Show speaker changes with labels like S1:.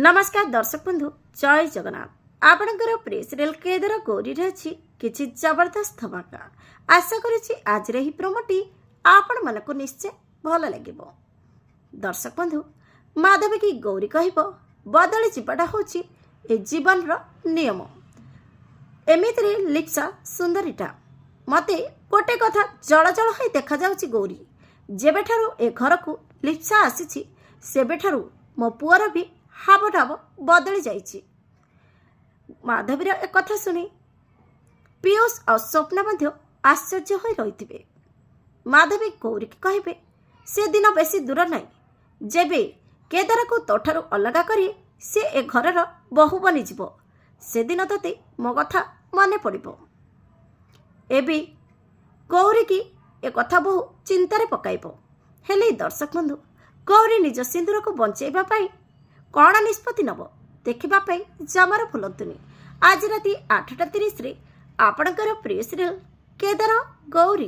S1: नमस्कार दर्शक बंधु जय जगन्नाथ आपणकर प्रिय सीरियल केदार गौरी अच्छी किसी जबरदस्त धमाका आशा करुच्ची आज ही प्रोमोटी आपण मन को निश्चय भल लगे। दर्शक बंधु माधवी की गौरी कह बदली जीवाटा हूँ ए जीवन नियम एमिति लिप्सा सुंदरीटा मते गोटे कथा जल जल हो देखा जाउची गौरी जेबेठारु ए घर को लिप्सा आसी सेबेठारु मो पुअर भी हाव ढाव बदली जाइछि। माधवीर एक कथा शुणी पीयूष और स्वप्ना मध्य आश्चर्य हो रही। माधवी गौरी की कहे से दिन बेसी दूर नहीं जेबे केदार को तोठारु अलगा करी से ए घरर बहु बनी जीव से दिन तोते मो कथा मने पड़िबो। एबी गौरी की ए कथा बहु चिंतारे पकाइबो। हेले दर्शक बंधु गौरी निज सिंदूर को बंचाइबा पाई कौन निष्पत्ति नब देखा जमार भूलतुनि। आज राति 8:30 आपणकर प्रिय सीरियल केदार गौरी।